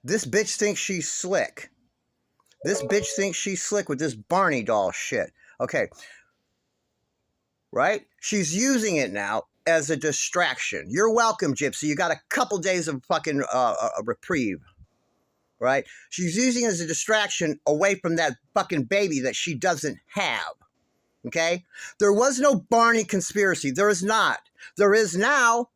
This bitch thinks she's slick. This bitch thinks she's slick with this Barney doll shit. Okay. Right? She's using it now as a distraction. You're welcome, Gypsy. You got a couple days of fucking a reprieve. Right? She's using it as a distraction away from that fucking baby that she doesn't have. Okay? There was no Barney conspiracy. There is not. There is now.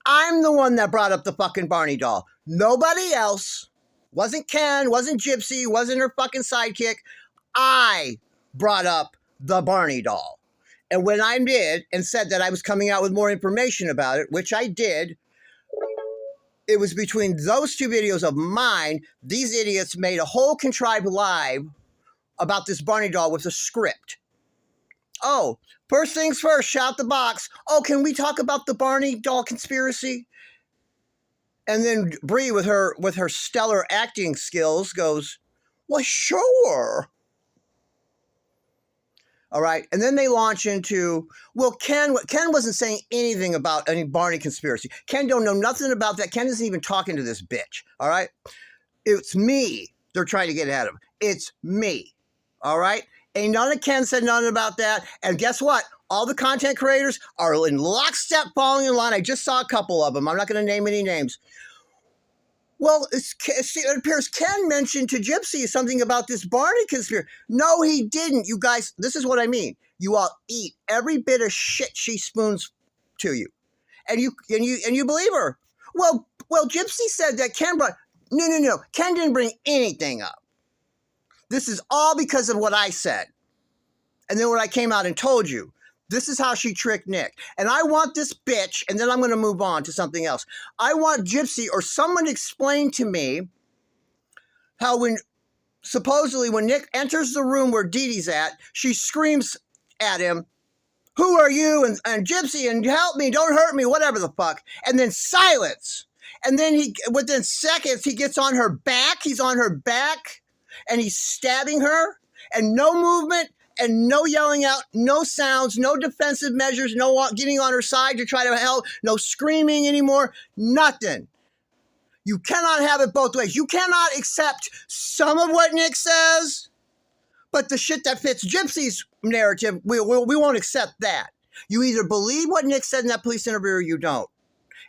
I'm the one that brought up the fucking Barney doll. Nobody else. Wasn't Ken, wasn't Gypsy, wasn't her fucking sidekick. I brought up the Barney doll. And when I did and said that I was coming out with more information about it, which I did, it was between those two videos of mine, these idiots made a whole contrived live about this Barney doll with a script. Oh, first things first, shout the box. Oh, can we talk about the Barney doll conspiracy? And then Bree, with her stellar acting skills, goes, well, sure. All right. And then they launch into, well, Ken wasn't saying anything about any Barney conspiracy. Ken don't know nothing about that. Ken isn't even talking to this bitch. All right. It's me they're trying to get ahead of. It's me. All right. Ain't none of Ken said nothing about that. And guess what? All the content creators are in lockstep following in line. I just saw a couple of them. I'm not going to name any names. Well, it appears Ken mentioned to Gypsy something about this Barney conspiracy. No, he didn't. You guys, this is what I mean. You all eat every bit of shit she spoons to you, and you believe her. Well, Gypsy said that Ken brought. No. Ken didn't bring anything up. This is all because of what I said, and then what I came out and told you. This is how she tricked Nick. And I want this bitch, and then I'm going to move on to something else. I want Gypsy or someone to explain to me how supposedly when Nick enters the room where Dee Dee's at, she screams at him, who are you? And Gypsy, and help me, don't hurt me, whatever the fuck. And then silence. And then within seconds, he gets on her back. He's on her back, and he's stabbing her, and no movement. And no yelling out, no sounds, no defensive measures, no getting on her side to try to help, no screaming anymore, nothing. You cannot have it both ways. You cannot accept some of what Nick says, but the shit that fits Gypsy's narrative, we won't accept that. You either believe what Nick said in that police interview or you don't.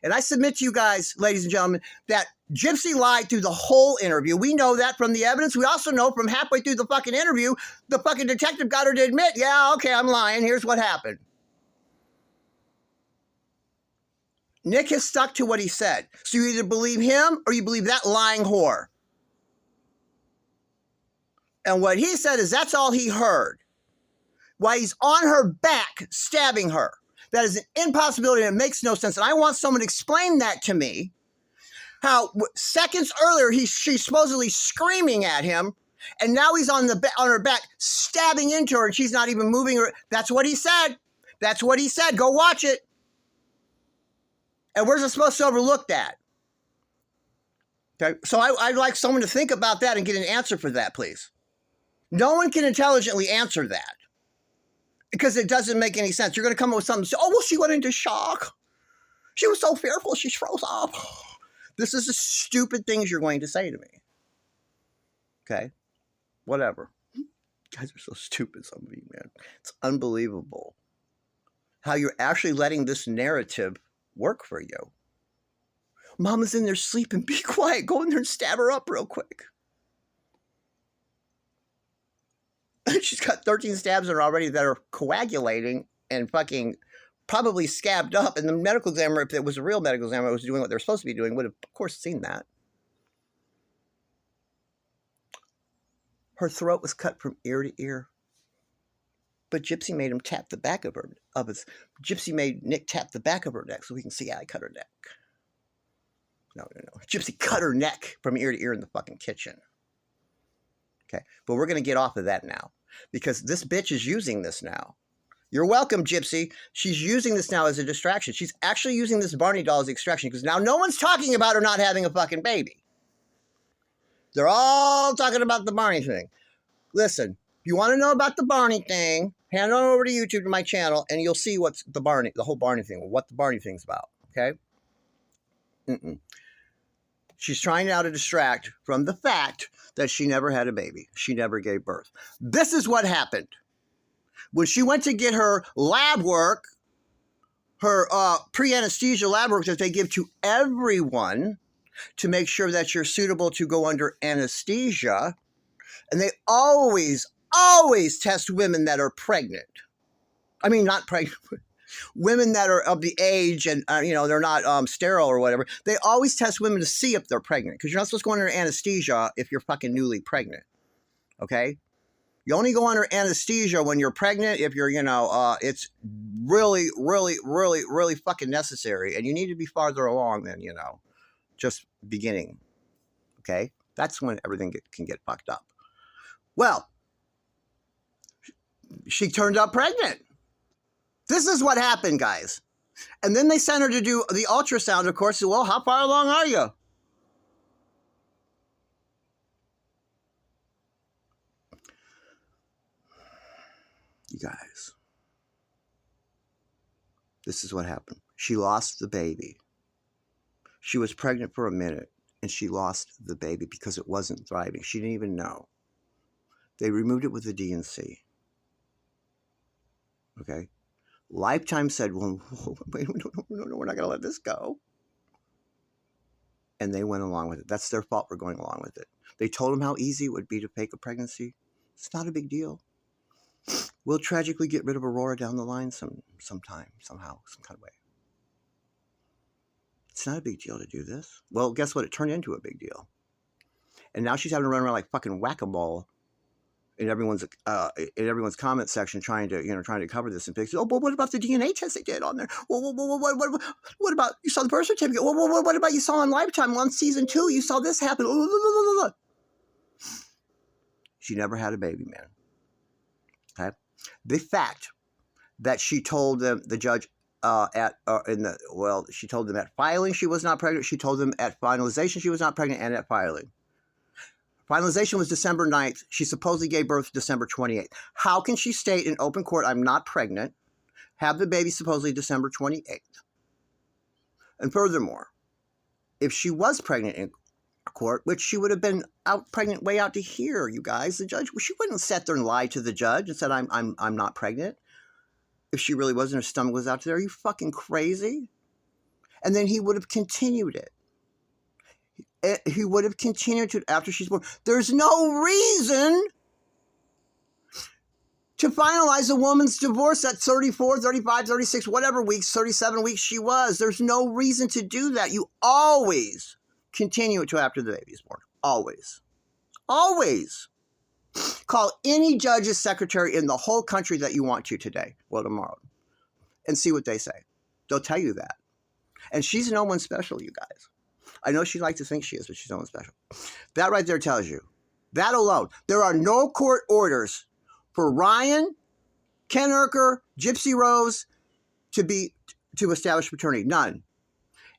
And I submit to you guys, ladies and gentlemen, that Gypsy lied through the whole interview. We know that from the evidence. We also know from halfway through the fucking interview, the fucking detective got her to admit, yeah, okay, I'm lying. Here's what happened. Nick has stuck to what he said. So you either believe him or you believe that lying whore. And what he said is that's all he heard. While he's on her back stabbing her. That is an impossibility and it makes no sense. And I want someone to explain that to me. How seconds earlier she's supposedly screaming at him, and now he's on her back stabbing into her, and she's not even moving her. That's what he said. That's what he said. Go watch it. And we're supposed to overlook that. Okay, so I'd like someone to think about that and get an answer for that, please. No one can intelligently answer that because it doesn't make any sense. You're going to come up with something. Oh, well, she went into shock. She was so fearful, she froze up. This is the stupid things you're going to say to me. Okay? Whatever. You guys are so stupid, some of you, man. It's unbelievable how you're actually letting this narrative work for you. Mama's in there sleeping. Be quiet. Go in there and stab her up real quick. She's got 13 stabs in her already that are coagulating and fucking probably scabbed up, and the medical examiner, if it was a real medical examiner who was doing what they're supposed to be doing, would have, of course, seen that. Her throat was cut from ear to ear. But Gypsy made him tap the back of his. Gypsy made Nick tap the back of her neck so we can see how he cut her neck. No. Gypsy cut her neck from ear to ear in the fucking kitchen. Okay, but we're going to get off of that now because this bitch is using this now. You're welcome, Gypsy. She's using this now as a distraction. She's actually using this Barney doll as a distraction because now no one's talking about her not having a fucking baby. They're all talking about the Barney thing. Listen, if you want to know about the Barney thing, hand on over to YouTube to my channel and you'll see what's the whole Barney thing, what the Barney thing's about, okay? She's trying now to distract from the fact that she never had a baby. She never gave birth. This is what happened. When she went to get her lab work, her pre-anesthesia lab work that they give to everyone to make sure that you're suitable to go under anesthesia, and they always test women that are pregnant. I mean, not pregnant. Women that are of the age and, they're not sterile or whatever. They always test women to see if they're pregnant because you're not supposed to go under anesthesia if you're fucking newly pregnant. Okay? You only go under anesthesia when you're pregnant if you're, it's really, really, really, really fucking necessary. And you need to be farther along than, just beginning. Okay? That's when everything can get fucked up. Well, she turned up pregnant. This is what happened, guys. And then they sent her to do the ultrasound, of course. Well, how far along are you? You guys. This is what happened. She lost the baby. She was pregnant for a minute, and she lost the baby because it wasn't thriving. She didn't even know. They removed it with the D&C. Okay? Lifetime said, well, wait, no, we're not going to let this go. And they went along with it. That's their fault for going along with it. They told them how easy it would be to fake a pregnancy. It's not a big deal. We'll tragically get rid of Aurora down the line sometime, somehow, some kind of way. It's not a big deal to do this. Well, guess what? It turned into a big deal. And now she's having to run around like fucking whack-a-mole in everyone's comment section trying to cover this and fix it. Oh, but what about the DNA test they did on there? Well, what about you saw the birth certificate? What about you saw on Lifetime on season 2? You saw this happen. She never had a baby, man. Okay, the fact that she told them, the judge she told them at filing she was not pregnant. She told them at finalization she was not pregnant, and at filing. Finalization was December 9th. She supposedly gave birth December 28th. How can she state in open court, I'm not pregnant, have the baby supposedly December 28th? And furthermore, if she was pregnant in court, which she would have been pregnant way out to here, you guys, the judge, she wouldn't have sat there and lied to the judge and said, I'm not pregnant. If she really was and her stomach was out to there, are you fucking crazy? And then he would have continued it. He would have continued to after she's born. There's no reason to finalize a woman's divorce at 34, 35, 36, whatever weeks, 37 weeks she was. There's no reason to do that. You always continue it to after the baby's born. Always. Always. Call any judge's secretary in the whole country that you want to today, well, tomorrow, and see what they say. They'll tell you that. And she's no one special, you guys. I know she likes to think she is, but she's no one special. That right there tells you. That alone. There are no court orders for Ryan, Ken Urker, Gypsy Rose to establish paternity. None.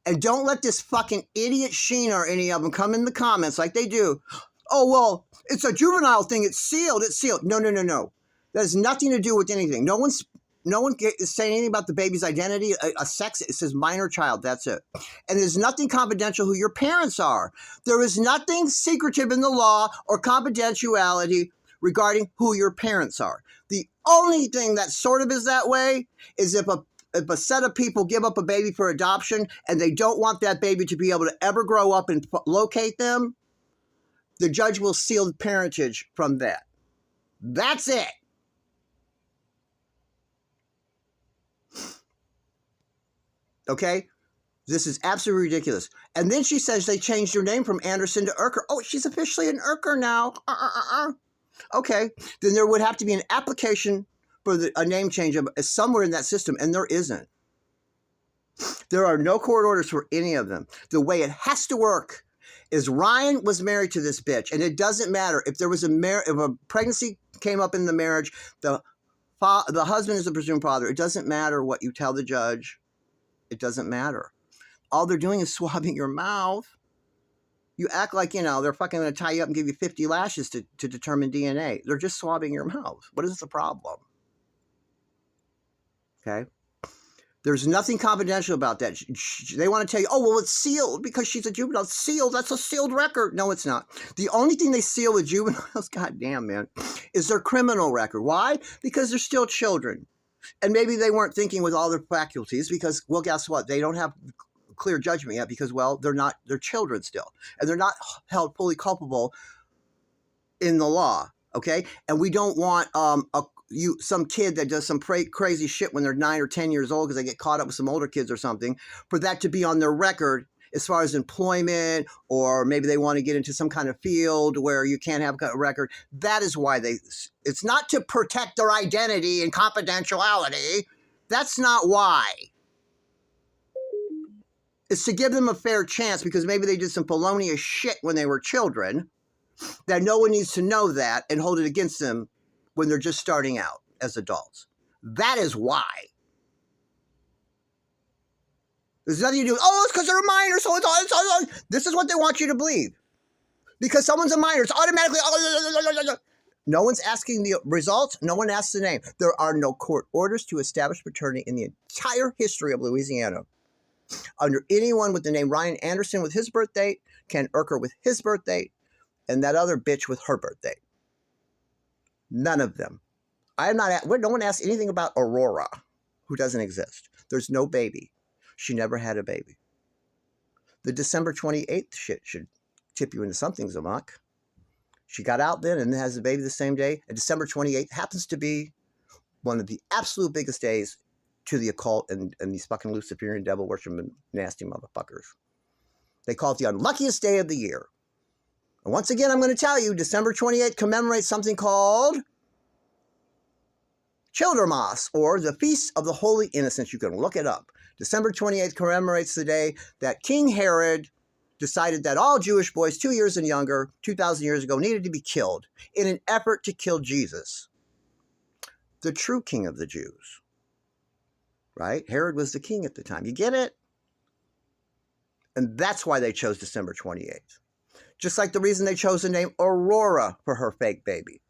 And don't let this fucking idiot Sheena or any of them come in the comments like they do. Oh, well, it's a juvenile thing. It's sealed. It's sealed. No. That has nothing to do with anything. No one is saying anything about the baby's identity, a sex. It says minor child. That's it. And there's nothing confidential who your parents are. There is nothing secretive in the law or confidentiality regarding who your parents are. The only thing that sort of is that way is if a set of people give up a baby for adoption and they don't want that baby to be able to ever grow up and locate them, the judge will seal the parentage from that. That's it. Okay? This is absolutely ridiculous. And then she says they changed her name from Anderson to Urker. Oh, she's officially an Urker now. Okay. Then there would have to be an application for a name change somewhere in that system, and there isn't. There are no court orders for any of them. The way it has to work is Ryan was married to this bitch, and it doesn't matter if there was if a pregnancy came up in the marriage, the husband is the presumed father. It doesn't matter what you tell the judge. It doesn't matter. All they're doing is swabbing your mouth. You act like, they're fucking going to tie you up and give you 50 lashes to determine DNA. They're just swabbing your mouth. What is the problem? Okay? There's nothing confidential about that. They want to tell you, oh, well, it's sealed because she's a juvenile. It's sealed. That's a sealed record. No, it's not. The only thing they seal with juveniles, goddamn, man, is their criminal record. Why? Because they're still children. And maybe they weren't thinking with all their faculties because, well, guess what? They don't have clear judgment yet because, well, they're children still. And they're not held fully culpable in the law, okay? And we don't want some kid that does some crazy shit when they're 9 or 10 years old because they get caught up with some older kids or something, for that to be on their record as far as employment, or maybe they want to get into some kind of field where you can't have a record. That is why it's not to protect their identity and confidentiality. That's not why. It's to give them a fair chance because maybe they did some felonious shit when they were children that no one needs to know that and hold it against them when they're just starting out as adults. That is why. There's nothing to do with, oh, it's because they're a minor, so it's all. This is what they want you to believe. Because someone's a minor, it's automatically. No one's asking the results. No one asks the name. There are no court orders to establish paternity in the entire history of Louisiana. Under anyone with the name Ryan Anderson with his birth date, Ken Urker with his birth date, and that other bitch with her birth date. None of them. No one asked anything about Aurora, who doesn't exist. There's no baby. She never had a baby. The December 28th shit should tip you into something, Zamak. She got out then and has a baby the same day. And December 28th happens to be one of the absolute biggest days to the occult and these fucking Luciferian devil worshiping nasty motherfuckers. They call it the unluckiest day of the year. And once again, I'm going to tell you, December 28th commemorates something called Childermas, or the Feast of the Holy Innocents. You can look it up. December 28th commemorates the day that King Herod decided that all Jewish boys 2 years and younger, 2,000 years ago, needed to be killed in an effort to kill Jesus, the true king of the Jews. Right? Herod was the king at the time. You get it? And that's why they chose December 28th. Just like the reason they chose the name Aurora for her fake baby.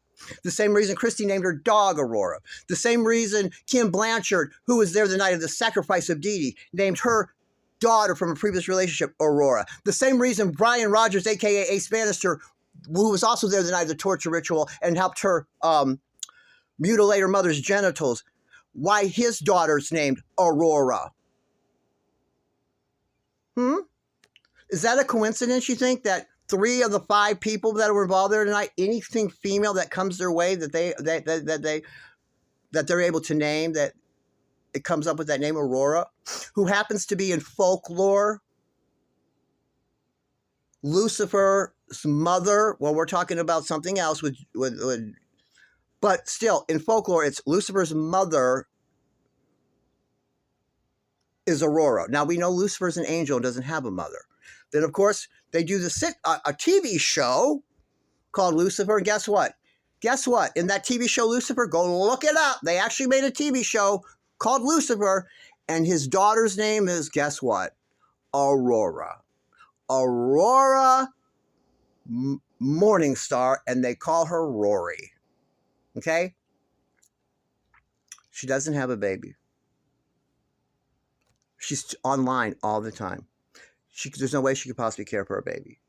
The same reason Christy named her dog Aurora. The same reason Kim Blanchard, who was there the night of the sacrifice of Dee Dee, named her daughter from a previous relationship Aurora. The same reason Brian Rogers, a.k.a. Ace Bannister, who was also there the night of the torture ritual and helped her mutilate her mother's genitals, why his daughter's named Aurora. Is that a coincidence, you think, that 3 of the 5 people that were involved there tonight, anything female that comes their way that they're able to name, that it comes up with that name Aurora, who happens to be in folklore Lucifer's mother? Well, we're talking about something else but still in folklore, it's Lucifer's mother is Aurora. Now we know Lucifer's an angel and doesn't have a mother. Then of course they do a TV show called Lucifer, and guess what? Guess what? In that TV show Lucifer, go look it up. They actually made a TV show called Lucifer, and his daughter's name is, guess what? Aurora. Aurora Morningstar, and they call her Rory. Okay? She doesn't have a baby. She's online all the time. There's no way she could possibly care for a baby.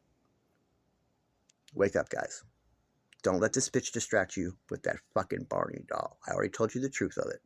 Wake up, guys. Don't let this bitch distract you with that fucking Barney doll. I already told you the truth of it.